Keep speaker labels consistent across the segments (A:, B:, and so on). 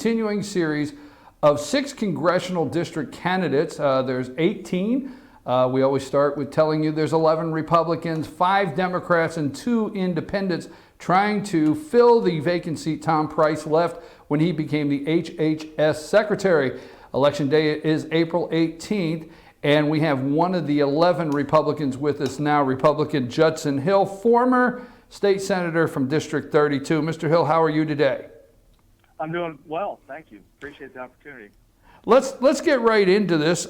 A: continuing series of 6 congressional district candidates. There's 18. We always start with telling you there's 11 Republicans, 5 Democrats, and 2 independents trying to fill the vacant seat Tom Price left when he became the HHS Secretary. Election day is April 18th, and we have one of the 11 Republicans with us now, Republican Judson Hill, former state senator from District 32. Mr. Hill, how are you today?
B: I'm doing well, thank you. Appreciate the opportunity.
A: Let's get right into this.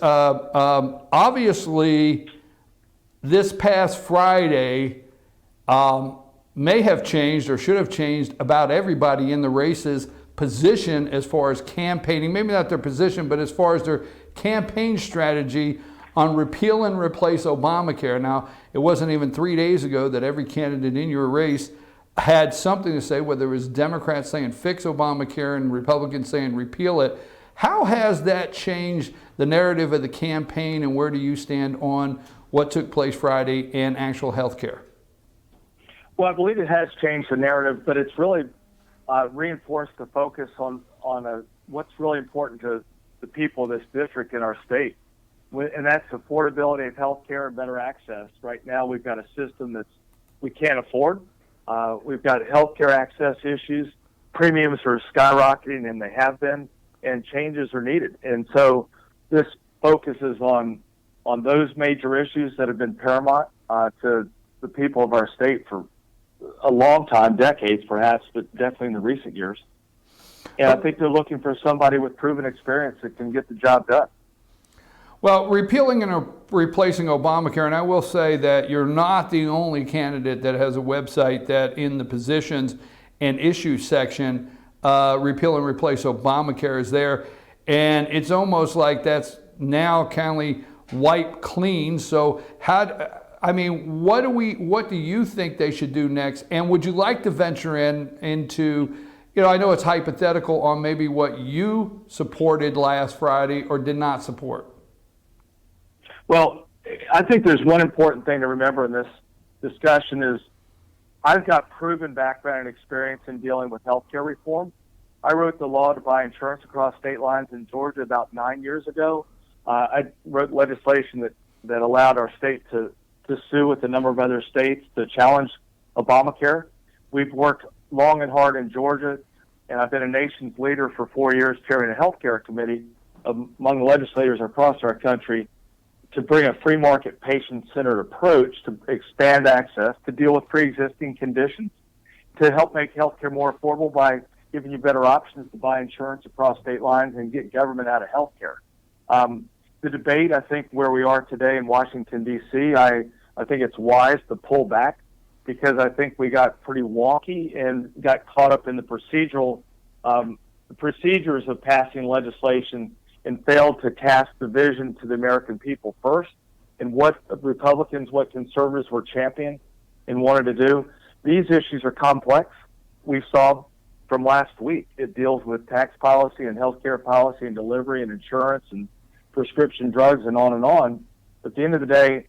A: Obviously, this past Friday may have changed or should have changed about everybody in the race's position as far as campaigning. Maybe not their position, but as far as their campaign strategy on repeal and replace Obamacare. Now, it wasn't even 3 days ago that every candidate in your race had something to say, whether it was Democrats saying fix Obamacare and Republicans saying repeal it. How has that changed the narrative of the campaign, and where do you stand on what took place Friday and actual health care?
B: Well, I believe it has changed the narrative, but it's really reinforced the focus on what's really important to the people of this district in our state, and that's affordability of health care and better access. Right now, we've got a system that we can't afford. We've got health care access issues. Premiums are skyrocketing, and they have been, and changes are needed. And so this focuses on those major issues that have been paramount to the people of our state for a long time, decades perhaps, but definitely in the recent years. And I think they're looking for somebody with proven experience that can get the job done.
A: Well, repealing and replacing Obamacare, and I will say that you're not the only candidate that has a website that in the positions and issues section, repeal and replace Obamacare is there. And it's almost like that's now kind of wiped clean. So what do you think they should do next? And would you like to venture into, I know it's hypothetical on maybe what you supported last Friday or did not support?
B: Well, I think there's one important thing to remember in this discussion is I've got proven background and experience in dealing with healthcare reform. I wrote the law to buy insurance across state lines in Georgia about 9 years ago. I wrote legislation that allowed our state to sue with a number of other states to challenge Obamacare. We've worked long and hard in Georgia, and I've been a nation's leader for 4 years chairing a healthcare committee among the legislators across our country to bring a free market patient-centered approach to expand access, to deal with pre-existing conditions, to help make healthcare more affordable by giving you better options to buy insurance across state lines and get government out of healthcare. The debate, I think, where we are today in Washington, D.C., I think it's wise to pull back because I think we got pretty wonky and got caught up in the procedures of passing legislation and failed to cast the vision to the American people first and what Republicans, what conservatives were championing and wanted to do. These issues are complex. We saw from last week, it deals with tax policy and healthcare policy and delivery and insurance and prescription drugs and on and on. But at the end of the day,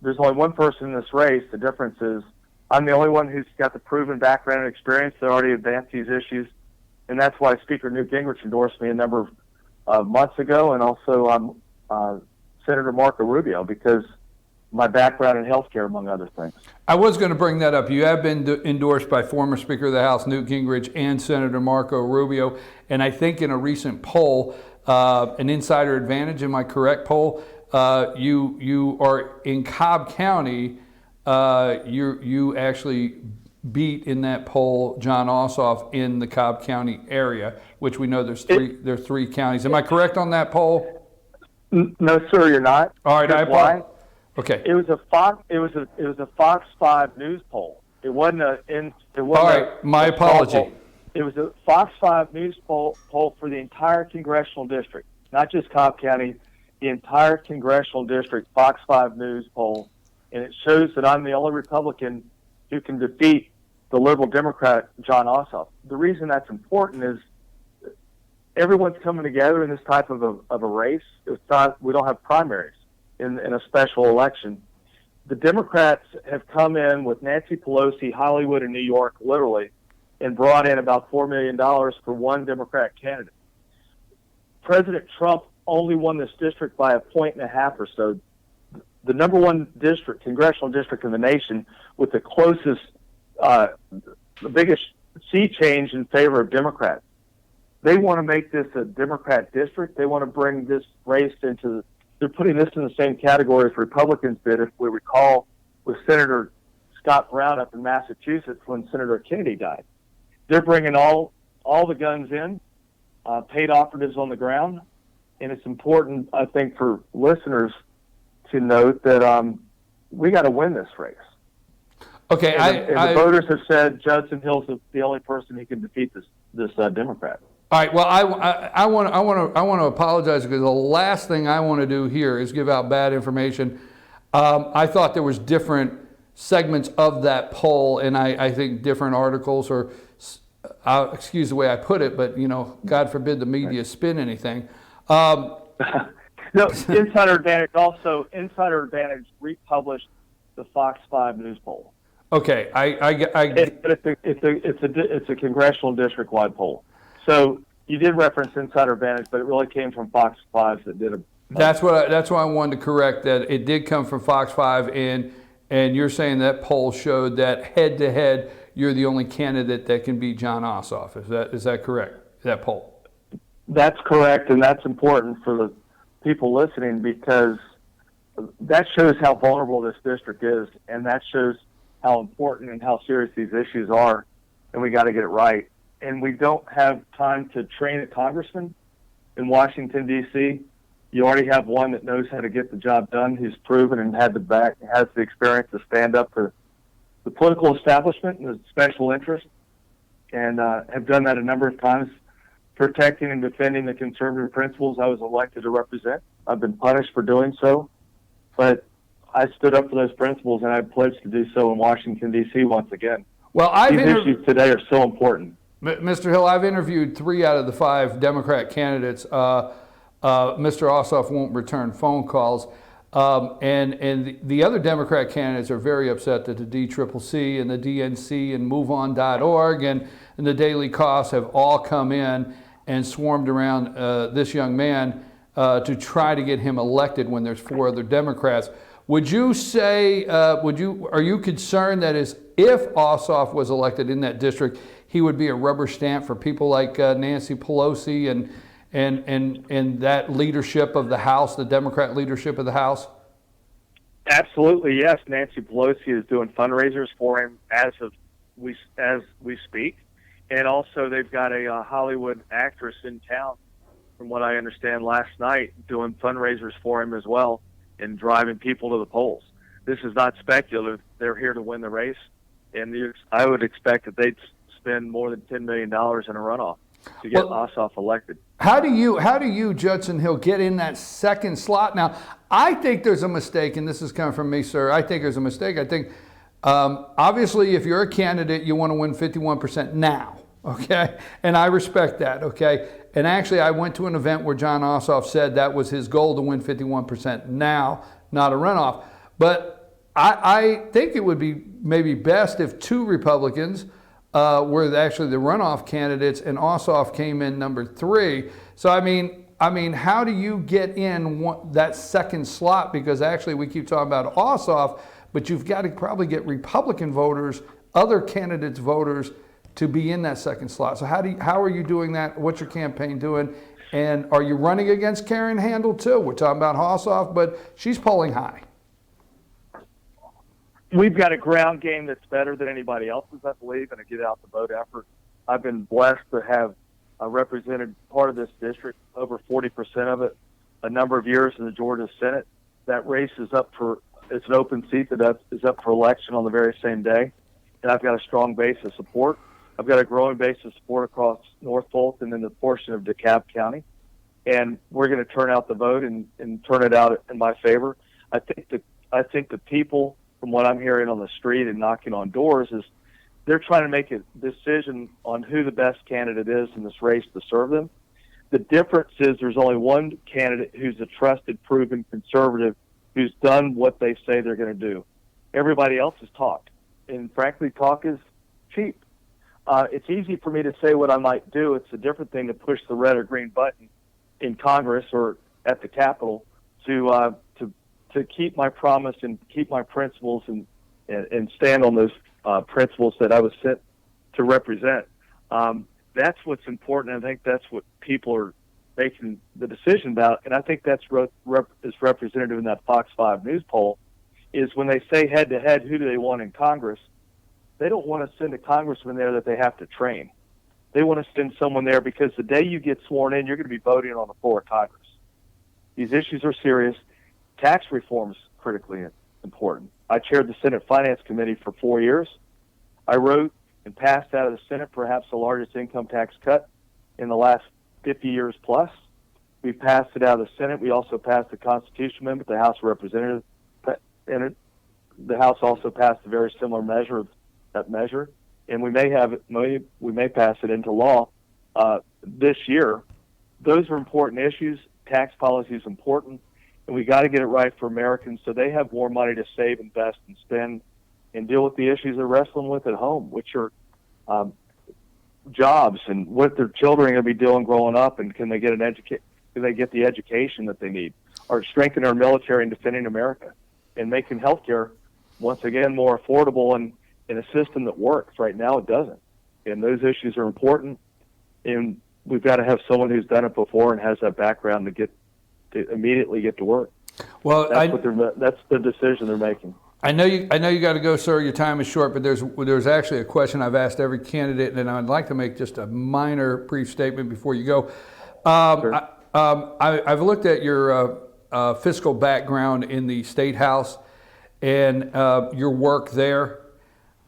B: there's only one person in this race. The difference is I'm the only one who's got the proven background and experience that already advanced these issues. And that's why Speaker Newt Gingrich endorsed me a number of months ago, and also Senator Marco Rubio, because my background in healthcare, among other things.
A: I was going to bring that up. You have been endorsed by former Speaker of the House Newt Gingrich and Senator Marco Rubio, and I think in a recent poll, an Insider Advantage, am I correct, poll, you are in Cobb County. You actually beat in that poll John Ossoff in the Cobb County area, which we know there's three counties. Am I correct on that poll?
B: No, sir, you're not.
A: All right, I apologize. Okay.
B: It was a Fox 5 News poll. It wasn't All
A: right, my apology.
B: It was a Fox 5 News poll for the entire congressional district, not just Cobb County, the entire congressional district. Fox 5 News poll, and it shows that I'm the only Republican who can defeat the liberal Democrat John Ossoff. The reason that's important is everyone's coming together in this type of a race. We don't have primaries in a special election. The Democrats have come in with Nancy Pelosi, Hollywood, and New York, literally, and brought in about $4 million for one Democrat candidate. President Trump only won this district by 1.5 points or so. The number one district, congressional district in the nation, with the closest, the biggest sea change in favor of Democrats. They want to make this a Democrat district. They want to bring this race into, they're putting this in the same category as Republicans did, if we recall, with Senator Scott Brown up in Massachusetts when Senator Kennedy died. They're bringing all the guns in, paid operatives on the ground, and it's important, I think, for listeners to note that we got to win this race.
A: Okay,
B: and the voters have said Judson Hill's the only person who can defeat this Democrat.
A: All right. Well, I want to apologize because the last thing I want to do here is give out bad information. I thought there was different segments of that poll, and I think different articles, or excuse the way I put it, but God forbid the media spin anything.
B: No, Insider Advantage republished the Fox 5 News poll.
A: Okay,
B: But it's a congressional district-wide poll. So you did reference Insider Advantage, but it really came from Fox 5 that did it.
A: That's why I wanted to correct that. It did come from Fox 5, and you're saying that poll showed that head-to-head, you're the only candidate that can beat Jon Ossoff. Is that correct, that poll?
B: That's correct, and that's important for the people listening, because that shows how vulnerable this district is, and that shows how important and how serious these issues are, and we got to get it right. And we don't have time to train a congressman in Washington, D.C. You already have one that knows how to get the job done, who's proven and has the experience to stand up to the political establishment and the special interest, and have done that a number of times, protecting and defending the conservative principles I was elected to represent. I've been punished for doing so, but I stood up for those principles, and I pledged to do so in Washington, D.C. once again.
A: Well,
B: these issues today are so important.
A: Mr. Hill, I've interviewed 3 out of the 5 Democrat candidates. Mr. Ossoff won't return phone calls. And the other Democrat candidates are very upset that the DCCC and the DNC and MoveOn.org and the Daily Kos have all come in and swarmed around this young man to try to get him elected when there's 4 other Democrats. Would you say, are you concerned that if Ossoff was elected in that district, he would be a rubber stamp for people like Nancy Pelosi and that leadership of the House, the Democrat leadership of the House?
B: Absolutely, yes. Nancy Pelosi is doing fundraisers for him as we speak, and also they've got a Hollywood actress in town, from what I understand last night, doing fundraisers for him as well and driving people to the polls. This is not speculative. They're here to win the race, and I would expect that they'd spend more than $10 million in a runoff to get Ossoff elected. How do
A: you, Judson Hill, get in that second slot? Now, I think there's a mistake, and this is coming from me, sir. I think there's a mistake. I think, obviously, if you're a candidate, you want to win 51% now, okay? And I respect that, okay? And actually, I went to an event where Jon Ossoff said that was his goal, to win 51% now, not a runoff. But I think it would be maybe best if 2 Republicans were actually the runoff candidates, and Ossoff came in number 3. So I mean, how do you get in that second slot? Because actually, we keep talking about Ossoff, but you've got to probably get Republican voters, other candidates' voters, to be in that second slot. So how are you doing that? What's your campaign doing? And are you running against Karen Handel too? We're talking about Ossoff, but she's polling high.
B: We've got a ground game that's better than anybody else's, I believe, in a get-out-the-vote effort. I've been blessed to have represented part of this district, over 40% of it, a number of years in the Georgia Senate. That race is it's an open seat that is up for election on the very same day, and I've got a strong base of support. I've got a growing base of support across North Fulton and the portion of DeKalb County, and we're going to turn out the vote and turn it out in my favor. I think the people, from what I'm hearing on the street and knocking on doors, is they're trying to make a decision on who the best candidate is in this race to serve them. The difference is there's only one candidate who's a trusted, proven conservative who's done what they say they're going to do. Everybody else has talked, and frankly, talk is cheap. It's easy for me to say what I might do. It's a different thing to push the red or green button in Congress or at the Capitol to keep my promise and keep my principles and stand on those principles that I was sent to represent. That's what's important. I think that's what people are making the decision about, and I think that's is representative in that Fox 5 News poll, is when they say head-to-head, who do they want in Congress? They don't want to send a congressman there that they have to train. They want to send someone there because the day you get sworn in, you're going to be voting on the floor of Congress. These issues are serious. Tax reform is critically important. I chaired the Senate Finance Committee for 4 years. I wrote and passed out of the Senate perhaps the largest income tax cut in the last 50 years plus. We passed it out of the Senate. We also passed the Constitution Amendment. The House of Representatives, and the House also passed a very similar measure, and we may pass it into law this year. Those are important issues. Tax policy is important, and we got to get it right for Americans so they have more money to save, invest, and spend, and deal with the issues they're wrestling with at home, which are jobs and what their children are going to be doing growing up, and can they get the education that they need, or strengthen our military and defending America, and making healthcare once again more affordable and in a system that works. Right now it doesn't, and those issues are important, and we've got to have someone who's done it before and has that background to immediately get to work.
A: Well,
B: that's the decision they're making.
A: I know you got to go, sir. Your time is short, but there's actually a question I've asked every candidate, and I'd like to make just a minor brief statement before you go.
B: Sure.
A: I've looked at your fiscal background in the State House and your work there.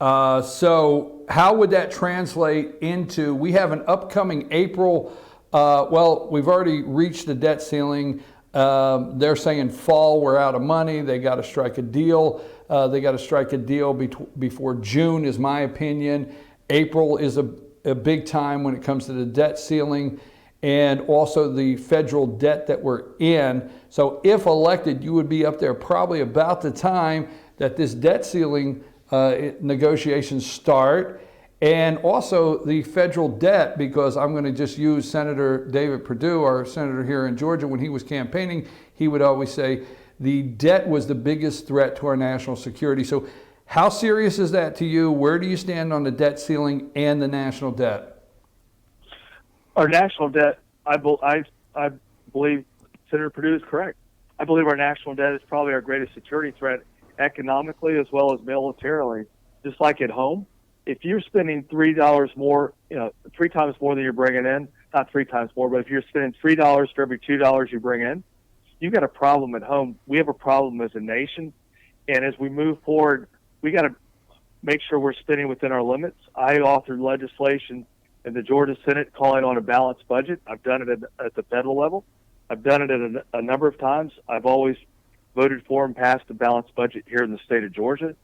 A: So how would that translate into, we have an upcoming April, well, we've already reached the debt ceiling. They're saying fall, we're out of money. They got to strike a deal. They got to strike a deal before June, is my opinion. April is a big time when it comes to the debt ceiling and also the federal debt that we're in. So if elected, you would be up there probably about the time that this debt ceiling negotiations start, and also the federal debt, because I'm going to just use Senator David Perdue, our senator here in Georgia. When he was campaigning, he would always say the debt was the biggest threat to our national security. So how serious is that to you? Where do you stand on the debt ceiling and the national debt?
B: Our national debt, I believe Senator Perdue is correct. I believe our national debt is probably our greatest security threat, economically as well as militarily. Just like at home, if you're spending $3 more, 3 times more than you're bringing in, not 3 times more, but if you're spending $3 for every $2 you bring in, you've got a problem at home. We have a problem as a nation, and as we move forward, we got to make sure we're spending within our limits. I authored legislation in the Georgia Senate calling on a balanced budget. I've done it at the federal level. I've done it at a number of times. I've always voted for and passed a balanced budget here in the state of Georgia.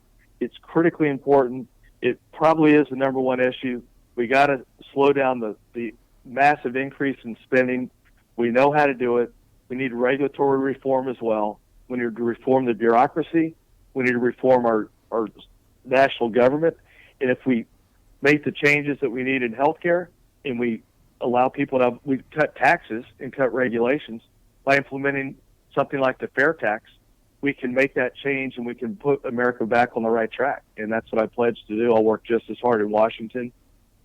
B: It's critically important. It probably is the number one issue. We got to slow down the massive increase in spending. We know how to do it. We need regulatory reform as well. We need to reform the bureaucracy. We need to reform our national government. And if we make the changes that we need in healthcare, and we allow people to, we cut taxes and cut regulations by implementing something like the fair tax, we can make that change and we can put America back on the right track. And that's what I pledge to do. I'll work just as hard in Washington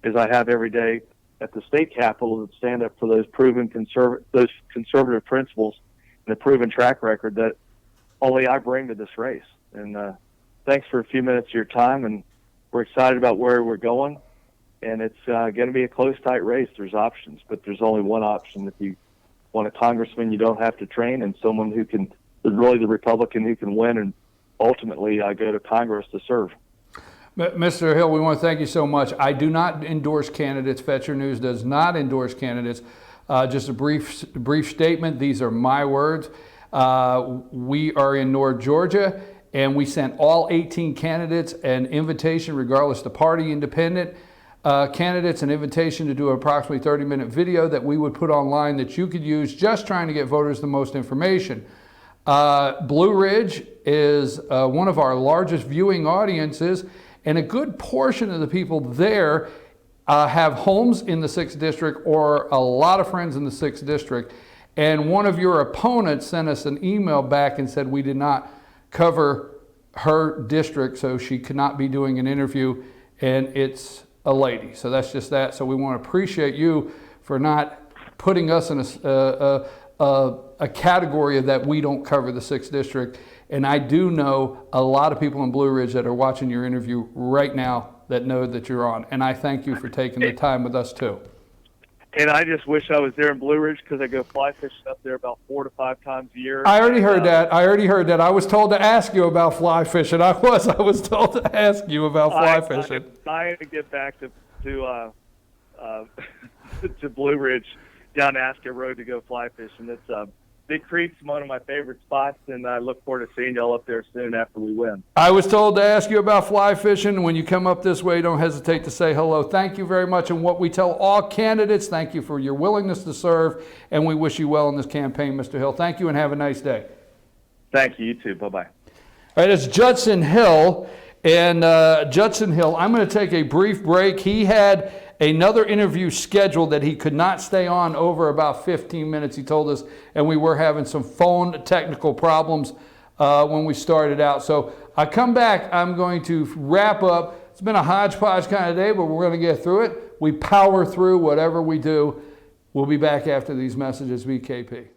B: as I have every day at the state capitol to stand up for those proven conservative principles and the proven track record that only I bring to this race. And thanks for a few minutes of your time, and we're excited about where we're going. And it's going to be a close, tight race. There's options, but there's only one option. If you want a congressman you don't have to train, and someone who can, really the Republican who can win and ultimately go to Congress to serve.
A: Mr. Hill, we want to thank you so much. I do not endorse candidates. Fetcher News does not endorse candidates. Just a brief statement. These are my words. We are in North Georgia, and we sent all 18 candidates an invitation, regardless of party, independent candidates, an invitation to do an approximately 30-minute video that we would put online that you could use just trying to get voters the most information. Blue Ridge is one of our largest viewing audiences, and a good portion of the people there have homes in the 6th District or a lot of friends in the 6th District. And one of your opponents sent us an email back and said we did not cover her district, so she could not be doing an interview, and it's a lady. So that's just that. So we want to appreciate you for not putting us in a category of that we don't cover the 6th District. And I do know a lot of people in Blue Ridge that are watching your interview right now that know that you're on. And I thank you for taking the time with us too.
B: And I just wish I was there in Blue Ridge because I go fly fishing up there about 4 to 5 times a year.
A: I already heard that. I was told to ask you about fly fishing. I was told to ask you about fly fishing.
B: I had to get back to to Blue Ridge down Ascot Road to go fly fishing. It's Big Creek's one of my favorite spots, and I look forward to seeing y'all up there soon after we win.
A: I was told to ask you about fly fishing. When you come up this way, don't hesitate to say hello. Thank you very much. And what we tell all candidates, thank you for your willingness to serve, and we wish you well in this campaign, Mr. Hill. Thank you and have a nice day.
B: Thank you. You too. Bye-bye.
A: All right, it's Judson Hill. And Judson Hill, I'm going to take a brief break. He had another interview scheduled that he could not stay on over about 15 minutes, he told us, and we were having some phone technical problems when we started out. So I come back, I'm going to wrap up. It's been a hodgepodge kind of day, but we're going to get through it. We power through whatever we do. We'll be back after these messages, VKP.